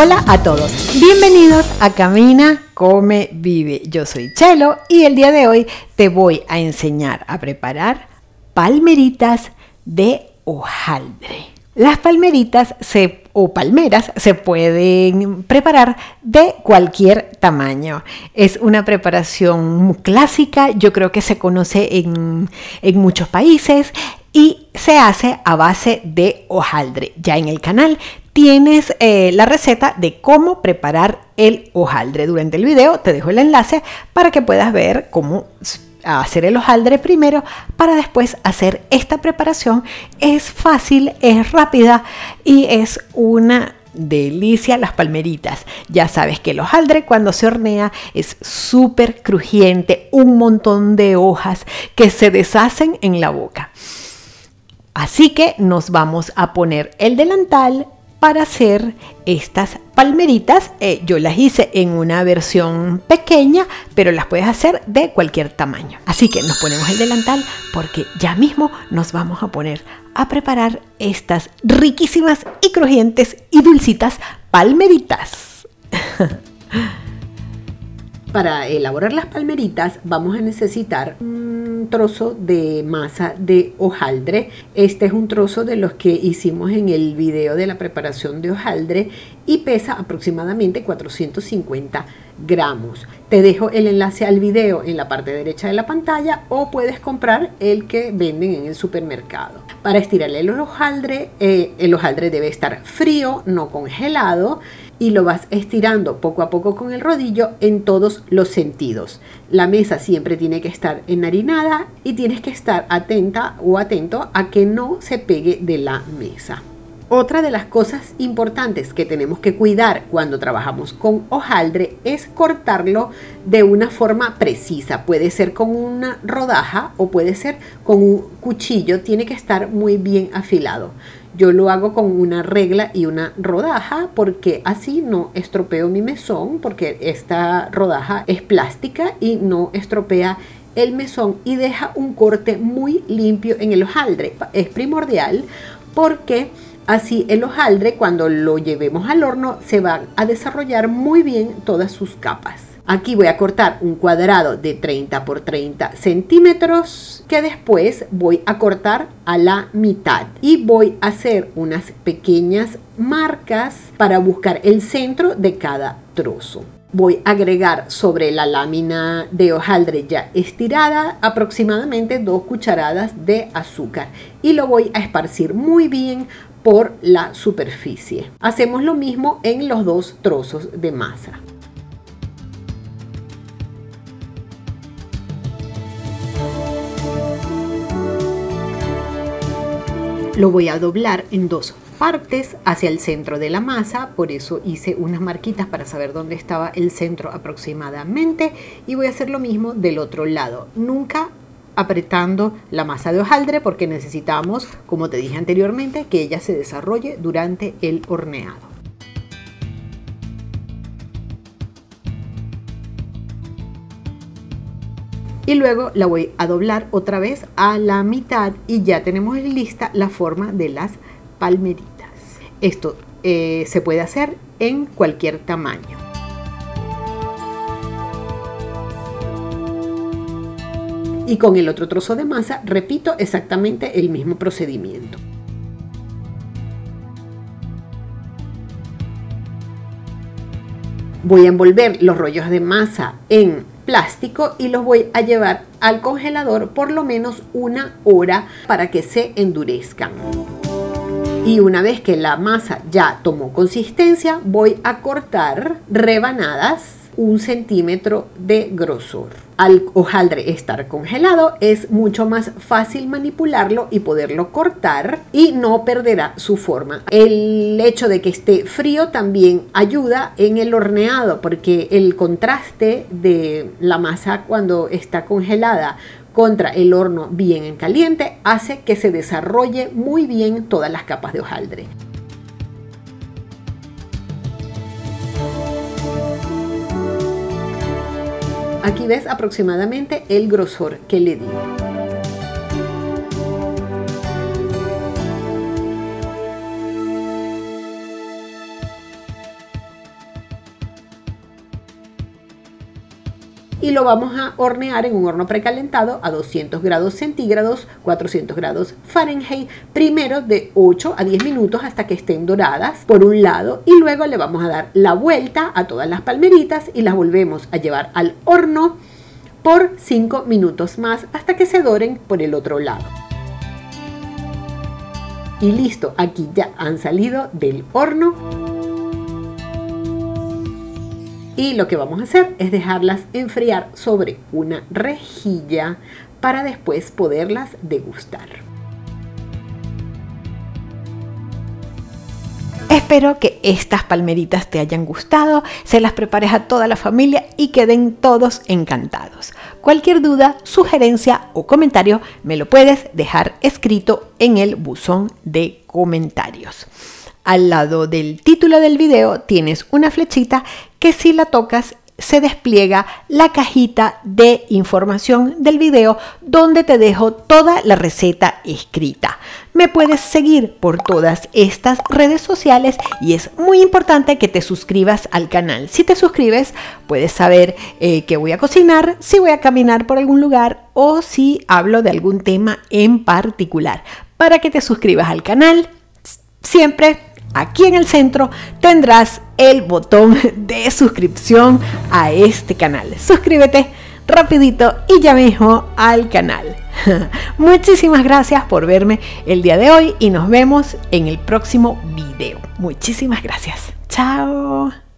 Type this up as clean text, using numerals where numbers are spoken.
Hola a todos, bienvenidos a Camina, Come, Vive. Yo soy Chelo y el día de hoy te voy a enseñar a preparar palmeritas de hojaldre. Las palmeritas o palmeras se pueden preparar de cualquier tamaño. Es una preparación clásica, yo creo que se conoce en muchos países y se hace a base de hojaldre. Ya en el canal tienes la receta de cómo preparar el hojaldre. Durante el video te dejo el enlace para que puedas ver cómo hacer el hojaldre primero para después hacer esta preparación. Es fácil, es rápida y es una delicia las palmeritas. Ya sabes que el hojaldre cuando se hornea es súper crujiente, un montón de hojas que se deshacen en la boca. Así que nos vamos a poner el delantal para hacer estas palmeritas. Yo las hice en una versión pequeña, pero las puedes hacer de cualquier tamaño. Así que nos ponemos el delantal porque ya mismo nos vamos a poner a preparar estas riquísimas y crujientes y dulcitas palmeritas. Para elaborar las palmeritas vamos a necesitar un trozo de masa de hojaldre. Este es un trozo de los que hicimos en el video de la preparación de hojaldre y pesa aproximadamente 450 gramos. Te dejo el enlace al video en la parte derecha de la pantalla o puedes comprar el que venden en el supermercado. Para estirarle el hojaldre debe estar frío, no congelado, y lo vas estirando poco a poco con el rodillo en todos los sentidos. La mesa siempre tiene que estar enharinada y tienes que estar atenta o atento a que no se pegue de la mesa. Otra de las cosas importantes que tenemos que cuidar cuando trabajamos con hojaldre es cortarlo de una forma precisa. Puede ser con una rodaja o puede ser con un cuchillo. Tiene que estar muy bien afilado. Yo lo hago con una regla y una rodaja porque así no estropeo mi mesón, porque esta rodaja es plástica y no estropea el mesón y deja un corte muy limpio en el hojaldre. Es primordial porque así el hojaldre, cuando lo llevemos al horno, se va a desarrollar muy bien todas sus capas. Aquí voy a cortar un cuadrado de 30 por 30 centímetros que después voy a cortar a la mitad y voy a hacer unas pequeñas marcas para buscar el centro de cada trozo. Voy a agregar sobre la lámina de hojaldre ya estirada aproximadamente 2 cucharadas de azúcar y lo voy a esparcir muy bien por la superficie. Hacemos lo mismo en los dos trozos de masa. Lo voy a doblar en 2 partes hacia el centro de la masa, por eso hice unas marquitas para saber dónde estaba el centro aproximadamente, y voy a hacer lo mismo del otro lado, nunca apretando la masa de hojaldre porque necesitamos, como te dije anteriormente, que ella se desarrolle durante el horneado. Y luego la voy a doblar otra vez a la mitad y ya tenemos lista la forma de las palmeritas. Esto se puede hacer en cualquier tamaño. Y con el otro trozo de masa repito exactamente el mismo procedimiento. Voy a envolver los rollos de masa en plástico y los voy a llevar al congelador por lo menos 1 hora para que se endurezcan. Y una vez que la masa ya tomó consistencia, voy a cortar rebanadas 1 centímetro de grosor. Al hojaldre estar congelado es mucho más fácil manipularlo y poderlo cortar y no perderá su forma. El hecho de que esté frío también ayuda en el horneado porque el contraste de la masa cuando está congelada contra el horno bien caliente hace que se desarrolle muy bien todas las capas de hojaldre. Aquí ves aproximadamente el grosor que le di. lo vamos a hornear en un horno precalentado a 200 grados centígrados, 400 grados Fahrenheit, primero de 8 a 10 minutos hasta que estén doradas por un lado, y luego le vamos a dar la vuelta a todas las palmeritas y las volvemos a llevar al horno por 5 minutos más hasta que se doren por el otro lado. Y listo, aquí ya han salido del horno. Y lo que vamos a hacer es dejarlas enfriar sobre una rejilla para después poderlas degustar. Espero que estas palmeritas te hayan gustado, se las prepares a toda la familia y queden todos encantados. Cualquier duda, sugerencia o comentario me lo puedes dejar escrito en el buzón de comentarios. Al lado del título del video tienes una flechita que si la tocas se despliega la cajita de información del video donde te dejo toda la receta escrita. Me puedes seguir por todas estas redes sociales y es muy importante que te suscribas al canal. Si te suscribes puedes saber qué voy a cocinar, si voy a caminar por algún lugar o si hablo de algún tema en particular. Para que te suscribas al canal, siempre aquí en el centro tendrás el botón de suscripción a este canal. Suscríbete rapidito y ya mismo al canal. Muchísimas gracias por verme el día de hoy y nos vemos en el próximo video. Muchísimas gracias. Chao.